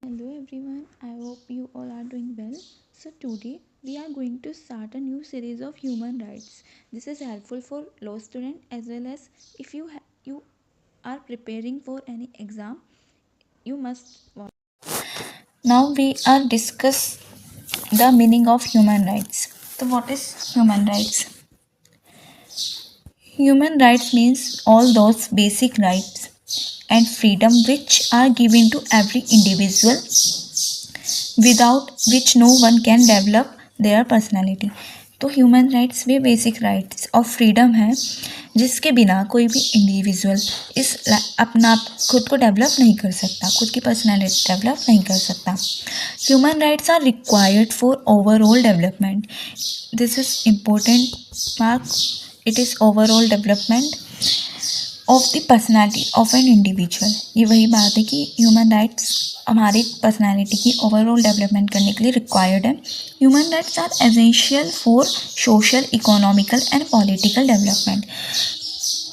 Hello everyone, I hope you all are doing well. So, today we are going to start a new series of human rights. This is helpful for law students as well as if you are preparing for any exam, you must watch. Now we are discuss the meaning of human rights. So, what is human rights? Human rights means all those basic rights and freedom which are given to every individual without which no one can develop their personality. तो human rights वे basic rights और freedom है जिसके बिना कोई भी individual अपना आप खुद को डेवलप नहीं कर सकता, खुद की पर्सनैलिटी डेवलप नहीं कर सकता. Human rights are required for overall development. This is important mark. It is overall development of the personality of an individual. ये वही बात है कि ह्यूमन राइट्स हमारी पर्सनैलिटी की ओवरऑल डेवलपमेंट करने के लिए रिक्वायर्ड है. Human rights are essential for social, economical and political development.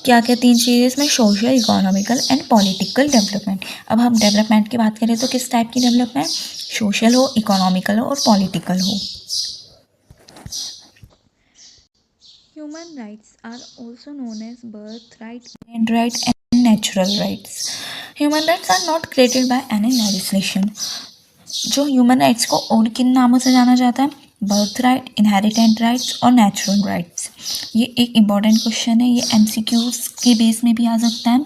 क्या क्या तीन चीज़ें इसमें? Social, economical and political development. अब हम डेवलपमेंट की बात करें तो किस टाइप की डेवलपमेंट? सोशल हो, इकोनॉमिकल हो और पॉलिटिकल हो. Human rights are also known as birthright, right, and natural rights. Human rights are not created by any legislation. जो ह्यूमन राइट्स को और किन नामों से जाना जाता है? बर्थ राइट, इनहेरिटेंट राइट्स और नेचुरल राइट्स. ये एक इम्पॉर्टेंट क्वेश्चन है, ये MCQs के बेस में भी आ सकता है.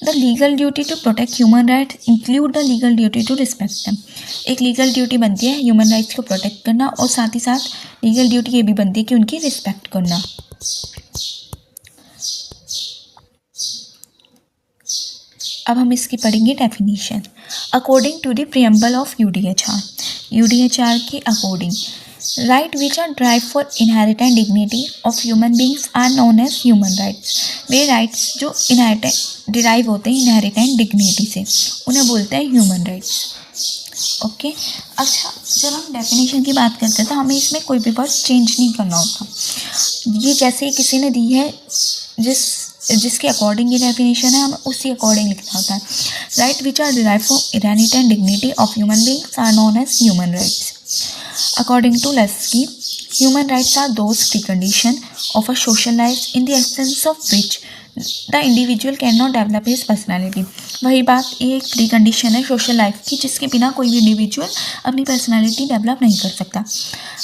The legal duty to protect human rights include the legal duty to respect them. एक लीगल ड्यूटी बनती है ह्यूमन राइट्स को प्रोटेक्ट करना और साथ ही साथ लीगल ड्यूटी ये भी बनती है कि उनकी रिस्पेक्ट करना. अब हम इसकी पढ़ेंगे definition. According to the preamble of UDHR के according, right which are drive for inherent dignity of human beings are known as human rights. वे राइट्स जो इनहेरिटेंट डिराइव होते हैं इनहेरिटेंट डिग्निटी से, उन्हें बोलते हैं ह्यूमन राइट्स. ओके. अच्छा, जब हम डेफिनेशन की बात करते हैं तो हमें इसमें कोई भी वर्ड चेंज नहीं करना होता. ये जैसे किसी ने दी है जिसके अकॉर्डिंग ये डेफिनेशन है, हमें उसी अकॉर्डिंग लिखना होता है. Right which are derive from inherent dignity of human beings are known as human rights. According to Lasky, human rights are those preconditions of a social life in the absence of which the individual cannot develop his personality. वही बात, ये एक pre condition है social life की जिसके बिना कोई भी इंडिविजुअल अपनी पर्सनैलिटी डेवलप नहीं कर सकता.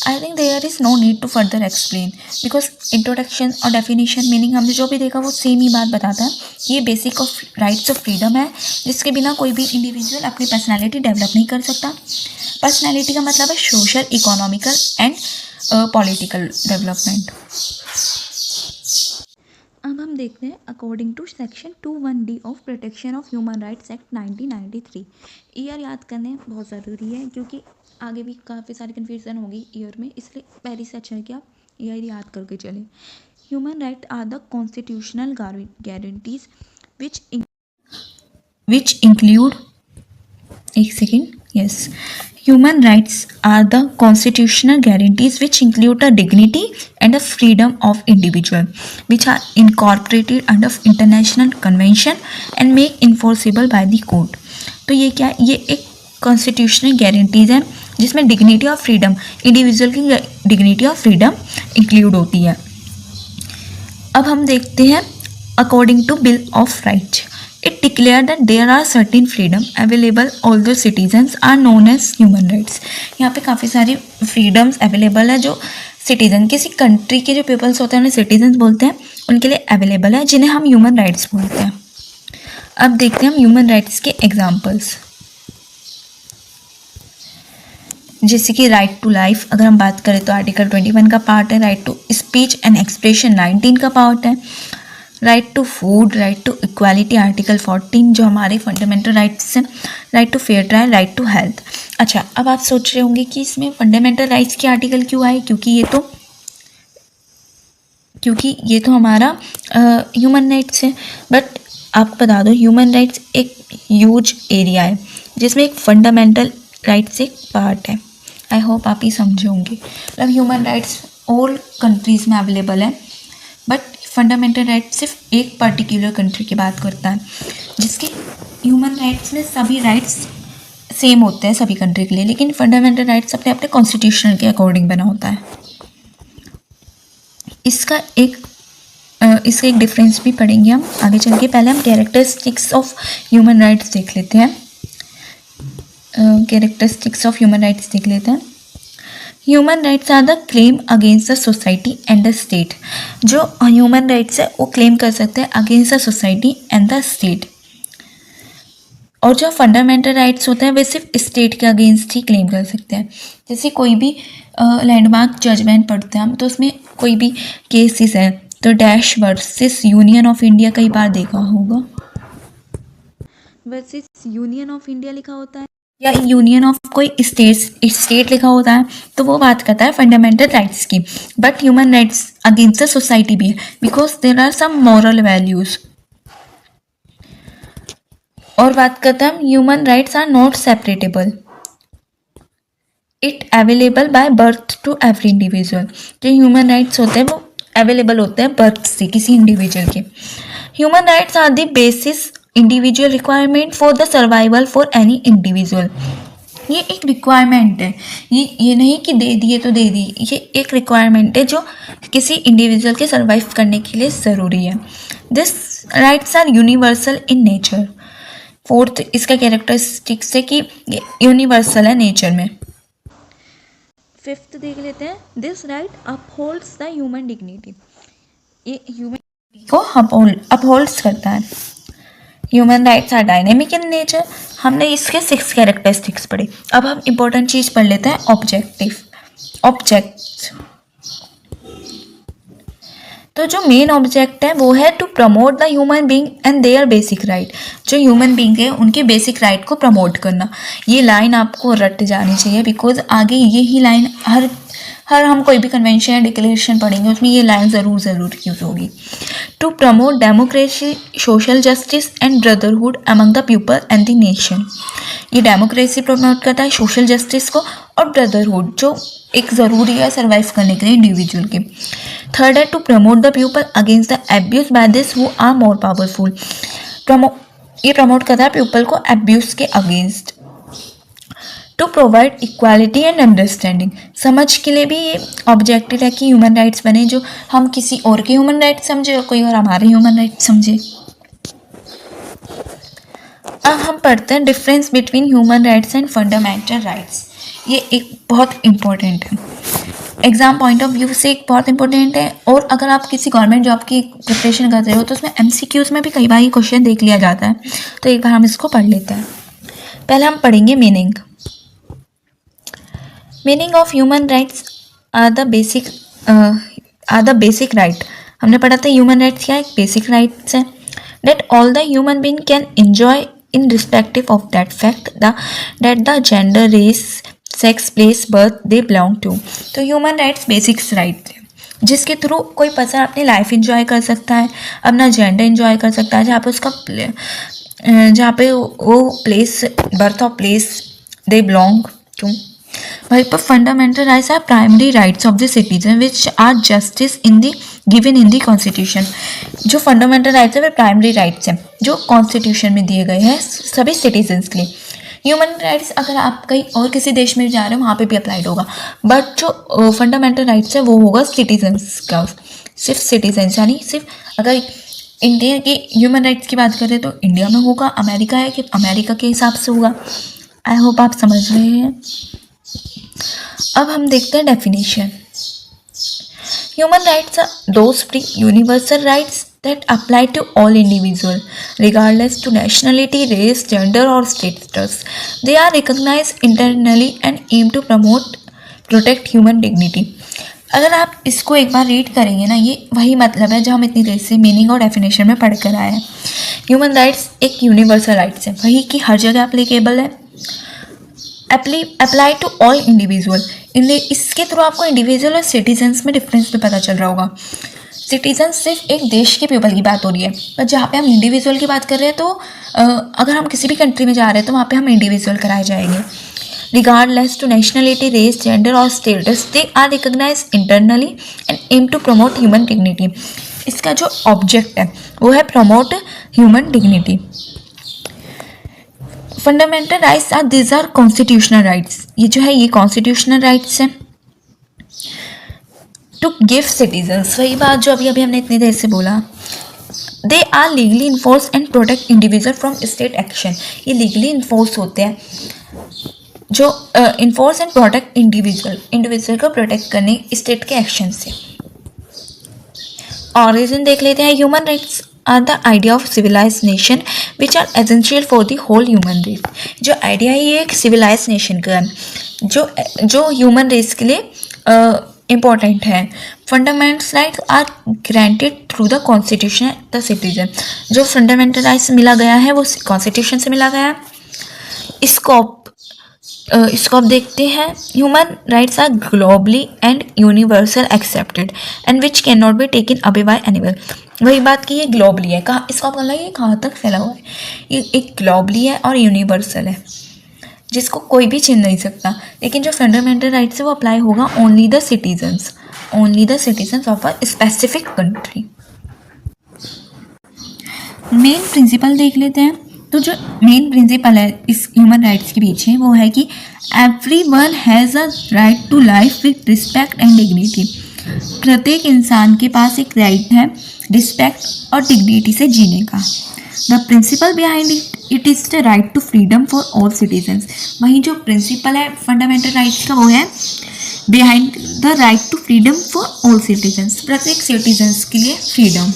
I think there is no need to further explain because introduction और डेफिनेशन मीनिंग हमने जो भी देखा वो सेम ही बात बताता है. ये basic of rights of freedom है जिसके बिना कोई भी इंडिविजुअल अपनी पर्सनैलिटी डेवलप नहीं कर सकता. पर्सनैलिटी का मतलब है social, economical and political development. अब हम देखते हैं according to section 21D of protection of human rights act 1993. Year याद करने बहुत ज़रूरी है क्योंकि आगे भी काफ़ी सारी कन्फ्यूज़न होगी ईयर में, इसलिए पहले से अच्छा है कि आप ईयर याद करके चलें. Human right are the constitutional guarantees which include, एक second, yes. Human rights are the constitutional guarantees which include the dignity and the freedom of individual, which are incorporated under international convention and made enforceable by the court. तो ये क्या है? ये एक constitutional guarantees है जिसमें dignity और freedom, individual की डिग्निटी और फ्रीडम इंक्लूड होती है. अब हम देखते हैं according to bill of right. It declared that there are certain freedom available all the citizens are known as human rights. यहाँ पे काफ़ी सारी फ्रीडम्स अवेलेबल है जो सिटीजन, किसी कंट्री के जो पीपल्स होते हैं उन्हें सिटीजन्स बोलते हैं, उनके लिए अवेलेबल है जिन्हें हम ह्यूमन राइट्स बोलते हैं. अब देखते हैं हम ह्यूमन राइट्स के एग्जाम्पल्स. जैसे कि राइट टू लाइफ अगर हम बात करें तो आर्टिकल 21 का पार्ट है. Right to speech and expression 19 का पार्ट है. Right to food, right to equality article 14 जो हमारे फंडामेंटल राइट्स हैं. Right to fair trial, right to health. अच्छा, अब आप सोच रहे होंगे कि इसमें फंडामेंटल राइट्स के आर्टिकल क्यों आए? क्योंकि ये तो हमारा ह्यूमन राइट्स है. बट आपको बता दो ह्यूमन राइट्स एक ह्यूज एरिया है जिसमें एक फंडामेंटल राइट्स एक पार्ट है. आई होप आप ये समझे होंगे. मतलब ह्यूमन राइट्स ऑल कंट्रीज़ में अवेलेबल है बट फंडामेंटल राइट सिर्फ एक पर्टिकुलर कंट्री की बात करता है जिसके ह्यूमन राइट्स में सभी राइट्स सेम होते हैं सभी कंट्री के लिए, लेकिन फंडामेंटल राइट्स अपने अपने कॉन्स्टिट्यूशन के अकॉर्डिंग बना होता है। इसका एक डिफरेंस भी पढ़ेंगे हम आगे चल के। पहले हम कैरेक्टरिस्टिक्स ऑफ ह्यूमन राइट्स देख लेते हैं। Human rights are the claim against the society and the state. जो ह्यूमन राइट्स है वो क्लेम कर सकते हैं against the society and the state, और जो फंडामेंटल राइट्स होते हैं वे सिर्फ स्टेट के अगेंस्ट ही क्लेम कर सकते हैं। जैसे कोई भी लैंडमार्क जजमेंट पढ़ते हैं हम, तो उसमें कोई भी केसेस हैं तो dash versus union of India कई बार देखा होगा, वर्सेस यूनियन ऑफ इंडिया लिखा होता है, या यूनियन ऑफ कोई स्टेट लिखा होता है, तो वो बात करता है फंडामेंटल राइट्स की। But human rights against the society भी है, because there are some moral values. और बात करते हैं human rights are not separable, it available by birth to every individual. जो ह्यूमन राइट्स होते हैं वो अवेलेबल होते हैं बर्थ से किसी इंडिविजुअल के। Human rights are the basis individual requirement for the survival for any individual. ये एक रिक्वायरमेंट है, ये नहीं कि दे दिए तो दे दी, ये एक रिक्वायरमेंट है जो किसी इंडिविजुअल के सर्वाइव करने के लिए ज़रूरी है। This rights are universal in nature. Fourth इसका कैरेक्टरिस्टिक्स है कि यूनिवर्सल है नेचर में। फिफ्थ देख लेते हैं, this right upholds the human dignity. ये ह्यूमन को अपहोल्ड्स करता है। Human rights are dynamic in nature. हमने इसके 6 कैरेक्टरिस्टिक्स पढ़े। अब हम इंपॉर्टेंट चीज़ पढ़ लेते हैं, ऑब्जेक्ट्स। तो जो मेन ऑब्जेक्ट है वो है to promote the human being and their basic right. जो ह्यूमन बीइंग है उनके बेसिक राइट को प्रमोट करना। ये लाइन आपको रट जानी चाहिए, बिकॉज आगे यही लाइन हर हम कोई भी कन्वेंशन या डिक्लेरेशन पढ़ेंगे उसमें ये लाइन ज़रूर यूज होगी। To promote democracy, social justice and brotherhood among the people and the nation. ये डेमोक्रेसी प्रमोट करता है, सोशल जस्टिस को, और ब्रदरहुड जो एक ज़रूरी है सर्वाइव करने के लिए इंडिविजुअल के। थर्ड है to promote the people against the abuse by this who are more powerful. ये प्रमोट करता है पीपल को एब्यूज के against. To provide equality and understanding. समझ के लिए भी ये ऑब्जेक्टिव है कि ह्यूमन राइट्स बने जो हम किसी और के ह्यूमन राइट्स समझे और कोई और हमारे ह्यूमन राइट्स समझे। अब हम पढ़ते हैं difference between human rights and fundamental rights. ये एक बहुत इंपॉर्टेंट है, एग्जाम पॉइंट ऑफ व्यू से एक बहुत इंपॉर्टेंट है। और अगर आप किसी गवर्नमेंट जॉब की प्रिपरेशन कर रहे हो तो उसमें MCQs में भी कई बार ये क्वेश्चन देख लिया जाता है, तो एक बार हम इसको पढ़ लेते हैं। पहले हम पढ़ेंगे meaning of human rights are the basic right. हमने पढ़ा था ह्यूमन राइट्स क्या, एक बेसिक राइट्स है। That all the human being can enjoy in respective of that fact that the gender, race, sex, place, birth they belong to. तो human rights basic right है जिसके through कोई person अपनी life enjoy कर सकता है, अपना जेंडर एंजॉय कर सकता है, जहाँ पे वो place, birth of place they belong to. वहीं पर fundamental rights are primary rights of the citizen which are justice given in the constitution. जो फंडामेंटल राइट्स है वे प्राइमरी राइट्स हैं जो कॉन्स्टिट्यूशन में दिए गए हैं सभी सिटीजन्स के लिए। ह्यूमन राइट्स अगर आप कहीं और किसी देश में जा रहे हो वहाँ पे भी अप्लाइड होगा, बट जो फंडामेंटल राइट्स है वो होगा सिटीजन्स का, सिर्फ सिटीजन्स, यानी सिर्फ अगर इंडिया की ह्यूमन राइट्स की बात करें तो इंडिया में होगा, अमेरिका है कि अमेरिका के हिसाब से होगा। आई होप आप समझ रहे हैं। अब हम देखते हैं definition. Human rights are those free universal rights that apply to all individual regardless to nationality, race, gender or status. They are recognized internally and aim to protect human dignity. अगर आप इसको एक बार रीड करेंगे ना, ये वही मतलब है जो हम इतनी देर से मीनिंग और डेफिनेशन में पढ़ कर आए हैं। ह्यूमन राइट्स एक यूनिवर्सल राइट्स है, वही कि हर जगह एप्लीकेबल है, अप्लाई टू ऑल इंडिविजुअल। इसके थ्रू आपको इंडिविजुअल और सिटीजन्स में डिफरेंस भी पता चल रहा होगा। सिटीजन सिर्फ एक देश के पीपल की बात हो रही है, पर जहाँ पे हम इंडिविजुअल की बात कर रहे हैं तो अगर हम किसी भी कंट्री में जा रहे हैं तो वहाँ पे हम इंडिविजुअल कराए जाएंगे। Regardless to nationality, race, gender और status, they are recognise internally and aim to promote human dignity. इसका जो ऑब्जेक्ट है वो है promote human dignity. Fundamental rights are this are constitutional rights, ये जो है ये कॉन्स्टिट्यूशनल राइट्स है। टू गिव सिटीजन्स, वही बात जो अभी हमने इतनी देर से बोला, they are legally enforce and protect individual from state action, ये लीगली इन्फोर्स होते हैं जो इन्फोर्स एंड प्रोटेक्ट इंडिविजुअल को प्रोटेक्ट करने स्टेट के एक्शन से। ऑरिजिन देख लेते हैं। Human rights are the idea of civilise nation which are essential for the whole human race, जो आइडिया है ये एक सिविलाइज नेशन का जो ह्यूमन रेस के लिए इम्पोर्टेंट है। Fundamental rights are granted through the constitution the citizen, जो फंडामेंटल राइट्स मिला गया है वो कॉन्स्टिट्यूशन से मिला गया है। स्कोप देखते हैं। Human rights are globally and universal accepted and which can not be taken away by anyone, वही बात कि ये ग्लोबली है, कहाँ इसका मतलब ये कहाँ तक फैला हुआ है, ये एक ग्लोबली है और यूनिवर्सल है जिसको कोई भी छीन नहीं सकता। लेकिन जो फंडामेंटल राइट्स है वो अप्लाई होगा only the citizens of a specific country. Main principle देख लेते हैं। तो जो मेन प्रिंसिपल है इस ह्यूमन राइट्स के पीछे वो है कि everyone has a right to life with respect and dignity, प्रत्येक इंसान के पास एक राइट है रिस्पेक्ट और डिग्निटी से जीने का। The principle behind it is the right to freedom for all citizens, वहीं जो प्रिंसिपल है फंडामेंटल राइट्स का वो है behind the right to freedom for all citizens, प्रत्येक सिटीजन्स के लिए फ्रीडम।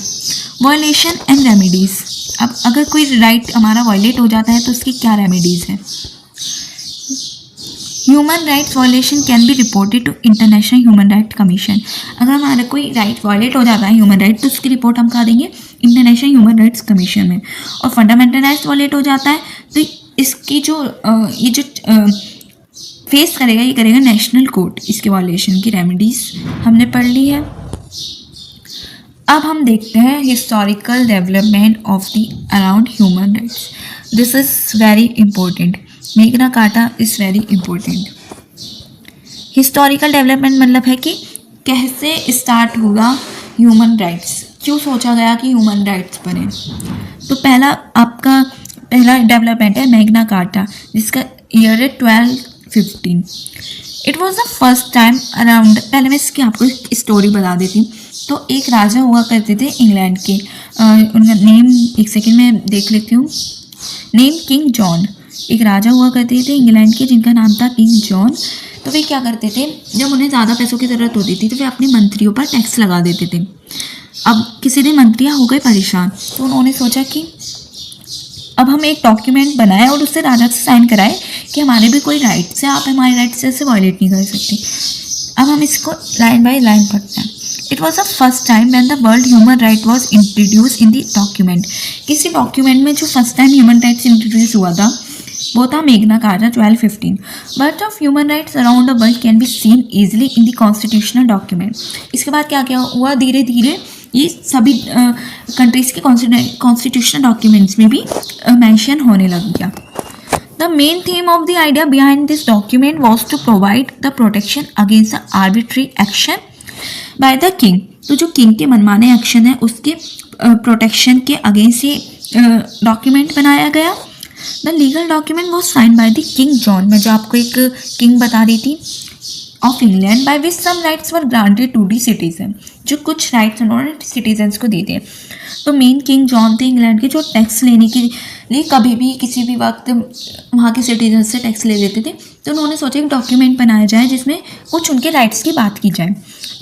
वायलेशन एंड रेमेडीज़, अब अगर कोई राइट हमारा वायलेट हो जाता है तो उसकी क्या रेमेडीज़ हैं। Human rights violation can be reported to international human right commission, अगर हमारा कोई राइट वायलेट हो जाता है ह्यूमन राइट तो उसकी रिपोर्ट हम कहाँ देंगे, इंटरनेशनल ह्यूमन राइट्स कमीशन में। और फंडामेंटल राइट्स वायलेट हो जाता है तो इसकी जो फेस करेगा ये करेगा नेशनल कोर्ट, इसके वायलेशन की रेमेडीज़ हमने पढ़ ली है। अब हम देखते हैं historical development of the around human rights, this is very important, Magna Carta is very important. Historical development मतलब है कि कैसे स्टार्ट हुआ ह्यूमन राइट्स, क्यों सोचा गया कि ह्यूमन राइट्स बने। तो पहला डेवलपमेंट है मैग्ना कार्टा जिसका ईयर है 1215। It was the first time around, पहले मैं इसकी आपको एक स्टोरी बता देती हूँ। तो एक राजा हुआ करते थे इंग्लैंड के, उनका नेम एक सेकेंड में देख लेती हूँ, नेम किंग जॉन, एक राजा हुआ करते थे इंग्लैंड के जिनका नाम था किंग जॉन। तो वे क्या करते थे, जब उन्हें ज़्यादा पैसों की ज़रूरत होती थी तो वे अपने मंत्रियों पर टैक्स लगा देते थे। अब किसी दिन मंत्रियाँ हो गए परेशान तो उन्होंने सोचा कि अब हम एक डॉक्यूमेंट बनाए और उससे राजा से साइन कराए कि हमारे भी कोई राइट्स है, आप हमारे राइट्स ऐसे वायलेट नहीं कर सकते। अब हम इसको लाइन बाय लाइन पढ़ते हैं। It was the first time when the world human right was introduce in the document, किसी डॉक्यूमेंट में जो first time human rights introduce हुआ था वो था Magna carta 1215। Birth of human rights around the world can be seen easily in the constitutional document. इसके बाद क्या क्या हुआ, धीरे धीरे ये सभी कंट्रीज़ के कॉन्स्टिट्यूशनल डॉक्यूमेंट्स में भी मेंशन होने लग गया। The main theme of the idea behind this document was to provide the protection against the arbitrary action by the king. तो जो किंग के मनमाने एक्शन है उसके प्रोटेक्शन के अगेंस्ट ये डॉक्यूमेंट बनाया गया। The legal document was sign by the king John, मैं जो आपको एक किंग बता रही थी of England, by which some rights were granted to the citizen, जो कुछ राइट्स उन्होंने सिटीजन्स को दे दिए। तो मेन किंग जॉन थे इंग्लैंड के, जो टैक्स लेने के लिए कभी भी किसी भी वक्त वहाँ के सिटीजन से टैक्स ले लेते थे। तो उन्होंने सोचा एक डॉक्यूमेंट बनाया जाए जिसमें कुछ उनके राइट्स की बात की जाए।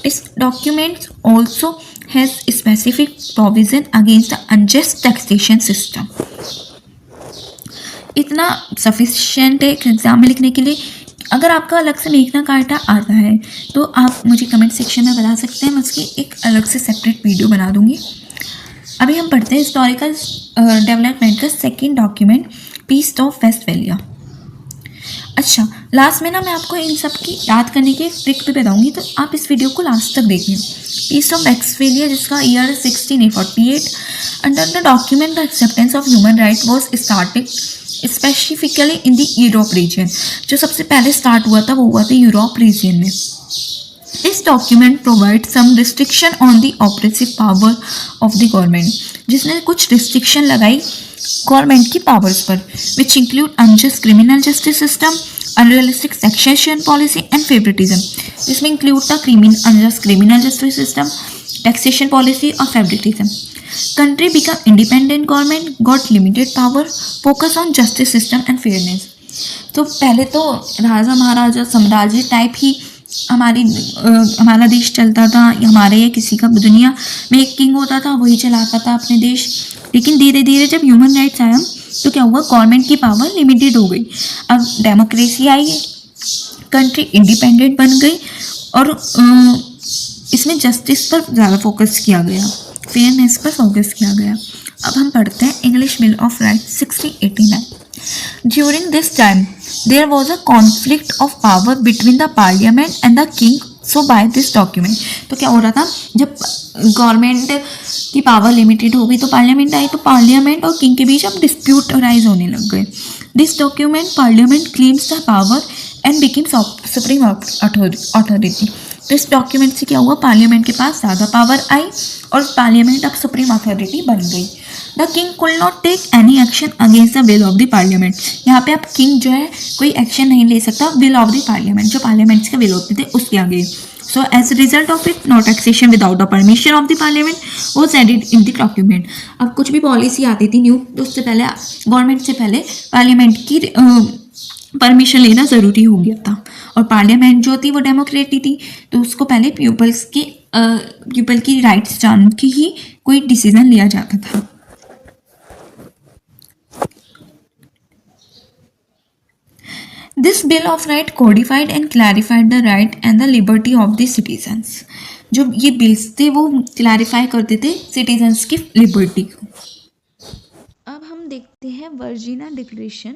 इस document also has specific provision against the unjust taxation system. इतना सफिशिएंट है एक एग्जाम में लिखने के लिए। अगर आपका अलग से मैग्ना कार्टा आता है तो आप मुझे कमेंट सेक्शन में बता सकते हैं, मैं उसकी एक अलग से सेपरेट वीडियो बना दूंगी। अभी हम पढ़ते हैं हिस्टोरिकल डेवलपमेंट का second document, peace of Westphalia. अच्छा, लास्ट में ना मैं आपको इन सब की याद करने की एक ट्रिक भी बताऊंगी, तो आप इस वीडियो को लास्ट तक देखिए। पीस ऑफ वेस्टफैलिया जिसका year 1648, under the document the acceptance of human right was started specifically in the Europe region. जो सबसे पहले स्टार्ट हुआ था वो हुआ था यूरोप रीजन में। This document provide some restriction on the oppressive power of the government. जिसने कुछ रिस्ट्रिक्शन लगाई गवर्नमेंट की पावर्स पर, which include unjust criminal justice system, unrealistic taxation policy and favouritism. इसमें इंक्लूड था unjust criminal justice system, taxation policy और favouritism. Country become independent government, got limited power, focus on justice system and fairness. तो पहले तो राजा महाराजा साम्राज्य type ही हमारा देश चलता था, हमारे या किसी का दुनिया में एक किंग होता था, वही चलाता था अपने देश। लेकिन धीरे धीरे जब ह्यूमन राइट्स आया तो क्या हुआ, गवर्नमेंट की पावर लिमिटेड हो गई। अब डेमोक्रेसी आई, कंट्री इंडिपेंडेंट बन गई और इसमें जस्टिस पर ज़्यादा फोकस किया गया, फेयरनेस पर फोकस किया गया। अब हम पढ़ते हैं English bill of rights 1689। During this time there was a conflict of power between the parliament and the king. So by this document, तो क्या हो रहा था, जब गवर्नमेंट की पावर लिमिटेड हो गई तो पार्लियामेंट आई, तो पार्लियामेंट और किंग के बीच अब डिस्प्यूट राइज होने लग गए। This document parliament claims the power and became supreme authority. तो इस डॉक्यूमेंट से क्या हुआ, पार्लियामेंट के पास ज़्यादा पावर आई और पार्लियामेंट अब सुप्रीम अथॉरिटी बन गई। The king could not take any action against the will of the parliament. यहाँ पे अब किंग जो है कोई एक्शन नहीं ले सकता विल ऑफ द पार्लियामेंट, जो पार्लियामेंट के विल होते थे उसके आगे। So as a result of it, no taxation without the permission of the parliament was added in the document. अब कुछ भी पॉलिसी आती थी न्यू, तो उससे पहले गवर्नमेंट से पहले पार्लियामेंट की परमिशन लेना ज़रूरी हो गया था। और पार्लियामेंट जो थी वो डेमोक्रेटिक थी, तो उसको पहले पीपल की राइट्स जान के ही कोई डिसीजन लिया जाता था। This bill of right codified and clarified the right and the liberty of the citizens. जो ये बिल्स थे वो क्लैरिफाई करते थे सिटीजन्स की लिबर्टी को। अब हम देखते हैं Virginia declaration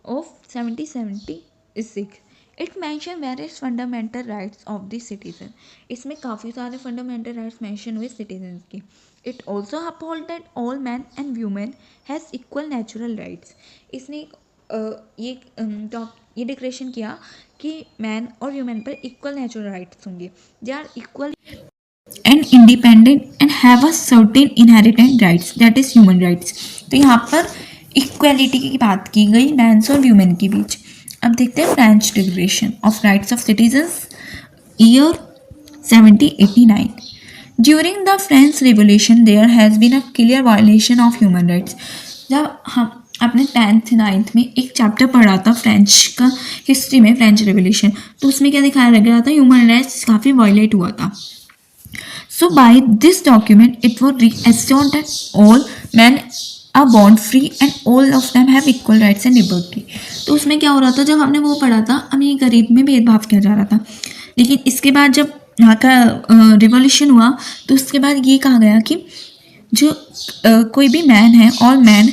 of 1776। It mention various fundamental rights of the citizen. इसमें काफ़ी सारे फंडामेंटल राइट्स मेंशन हुए सिटीजन्स के। It also uphold that all man and women has equal natural rights. इसने ये डिक्लेरेशन किया कि मैन और वुमेन पर इक्वल नेचुरल राइट्स होंगे। They are equal and independent and have a certain inherent rights, that is human rights. तो यहाँ पर इक्वलिटी की बात की गई मैंस और वुमेन के बीच। अब देखते हैं French declaration of rights of citizens year 1789। During the French revolution there has been a clear violation of human rights. जब हम अपने 10th 9th में एक चैप्टर पढ़ा था फ्रेंच का, हिस्ट्री में फ्रेंच रिवोल्यूशन, तो उसमें क्या दिखाया गया था, ह्यूमन राइट्स काफ़ी वायलेट हुआ था। So by this document it was reassured that all man are born free and all of them have equal rights and liberty. तो उसमें क्या हो रहा था, जब हमने वो पढ़ा था अमीर गरीब में भेदभाव किया जा रहा था, लेकिन इसके बाद जब यहाँ का रिवोल्यूशन हुआ तो उसके बाद ये कहा गया कि जो कोई भी मैन है, all man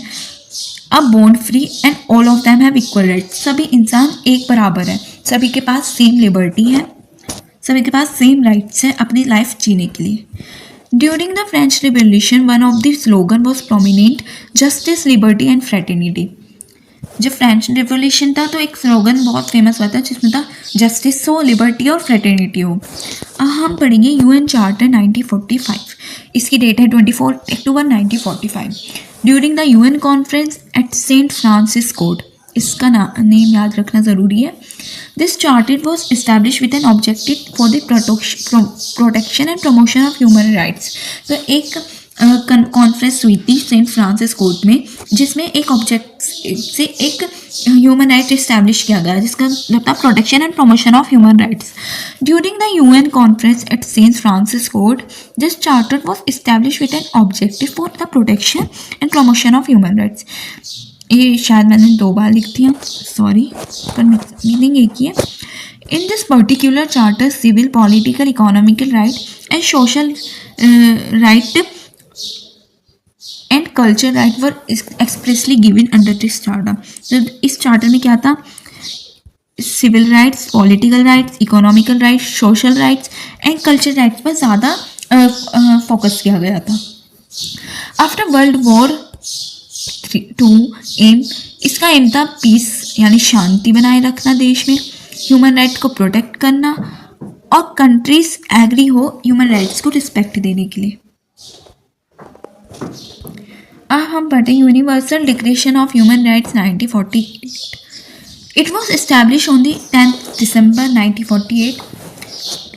are born free and all of them have equal rights. सभी इंसान एक बराबर है, सभी के पास सेम लिबर्टी है, सभी के पास सेम राइट्स हैं अपनी लाइफ जीने के लिए। During the French revolution one of the slogan was prominent justice liberty and fraternity. जब फ्रेंच रिवोल्यूशन था तो एक स्लोगन बहुत फेमस हुआ था जिसमें था जस्टिस हो, लिबर्टी और फ्रेटर्निटी हो। अब हम पढ़ेंगे यूएन चार्टर 1945। इसकी डेट है 24 October 1945। During the UN conference at San Francisco, इसका नेम याद रखना ज़रूरी है। This charter was establish with an objective for the protection and promotion of human rights. तो एक कॉन्फ्रेंस हुई थी सेंट फ्रांसिस कोर्ट में, जिसमें एक ऑब्जेक्ट से एक ह्यूमन राइट इस्टेब्लिश किया गया जिसका मतलब था protection and promotion of human rights. During the UN conference at San Francisco this charter was establish with an objective for the protection and promotion of human rights. ये शायद मैंने 2 बार लिख दिया, सॉरी, पर मीनिंग एक ही है। In this particular charter civil, political, economical right and social right and culture right were expressly given under this charter. तो इस चार्टर में क्या था, civil rights, political rights, economical rights, social rights and culture rights पर ज़्यादा focus किया गया था। आफ्टर वर्ल्ड वॉर 2 एम, इसका एम था पीस यानी शांति बनाए रखना देश में, ह्यूमन राइट को प्रोटेक्ट करना और कंट्रीज एग्री हो ह्यूमन राइट्स को रिस्पेक्ट देने के लिए। अब हम पढ़ते हैं universal declaration of human rights 1948। It was establish on the 10 दिसंबर 1948।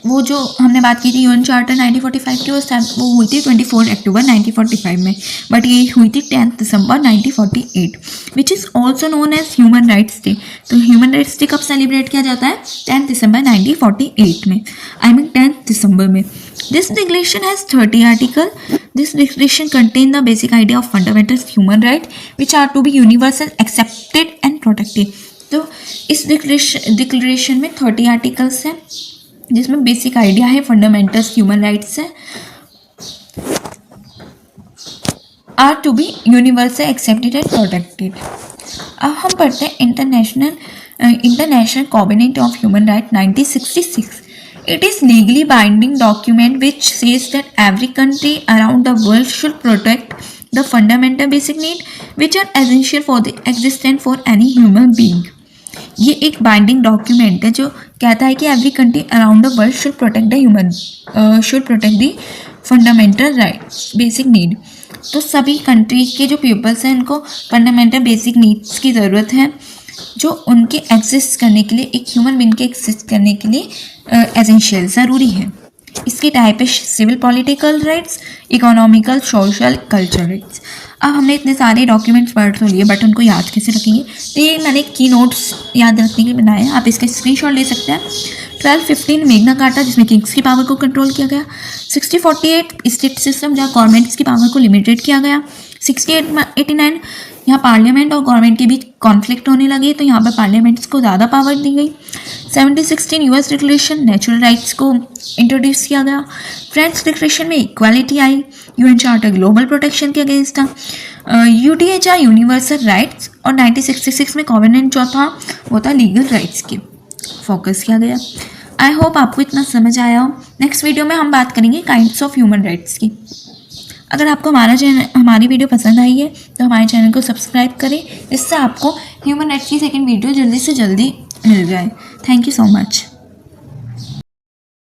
वो जो हमने बात की थी यूएन चार्टर 1945 की, वो हुई थी 24 अक्टूबर 1945 में, बट ये हुई थी 10 दिसंबर 1948, which is also known as human rights day. तो ह्यूमन राइट्स डे कब सेलिब्रेट किया जाता है? 10 दिसंबर 1948 में, आई मीन 10 दिसंबर में। This declaration has 30 article. This declaration contain the basic idea of fundamental human right which are to be universal, accepted and protected. तो इस डिक्लेरेशन में 30 आर्टिकल्स हैं जिसमें बेसिक आइडिया है फंडामेंटल ह्यूमन राइट्स है, are to be universal, accepted and protected. अब हम पढ़ते हैं international covenant of human right 1966। It is legally binding document which says that every country around the world should protect the fundamental basic need which are essential for the existence for any human being. ये एक binding document है जो कहता है कि every country around the world should protect the fundamental rights basic need. तो सभी country के जो पीपल्स हैं उनको फंडामेंटल बेसिक नीड्स की ज़रूरत है जो उनके एग्जिस्ट करने के लिए, एक ह्यूमन बीइंग के एग्जिस्ट करने के लिए एसेंशियल ज़रूरी है। इसकी टाइप है civil political rights, economical, social, culture rights. अब हमने इतने सारे डॉक्यूमेंट्स पढ़ तो लिए, बट उनको याद कैसे रखेंगे? तो ये मैंने की नोट्स याद रखने के लिए बनाए हैं, आप इसका स्क्रीनशॉट ले सकते हैं। 1215 मेग्ना कार्टा जिसमें किंग्स की पावर को कंट्रोल किया गया। 6048 स्टेट सिस्टम जहाँ गवर्नमेंट्स की पावर को लिमिटेड किया गया। 6889 यहाँ पार्लियामेंट और गवर्नमेंट के बीच कॉन्फ्लिक्ट होने लगे तो यहाँ पर पार्लियामेंट्स को ज़्यादा पावर दी गई। 7016 यूएस डिक्लेरेशन नेचुरल राइट्स को इंट्रोड्यूस किया गया। फ्रेंच डिक्लेरेशन में इक्वालिटी आई। यूएन चार्टर ग्लोबल प्रोटेक्शन के अगेंस्ट था। यूडीएचआर यूनिवर्सल राइट्स, और 1966 में कॉवेनेंट जो था वो था लीगल राइट्स की फोकस किया गया। आई होप आपको इतना समझ आया हो। नेक्स्ट वीडियो में हम बात करेंगे काइंड्स ऑफ ह्यूमन राइट्स की। अगर आपको हमारी वीडियो पसंद आई है तो हमारे चैनल को सब्सक्राइब करें, जिससे आपको ह्यूमन राइट्स की सेकंड वीडियो जल्दी से जल्दी मिल जाए। Thank you so much.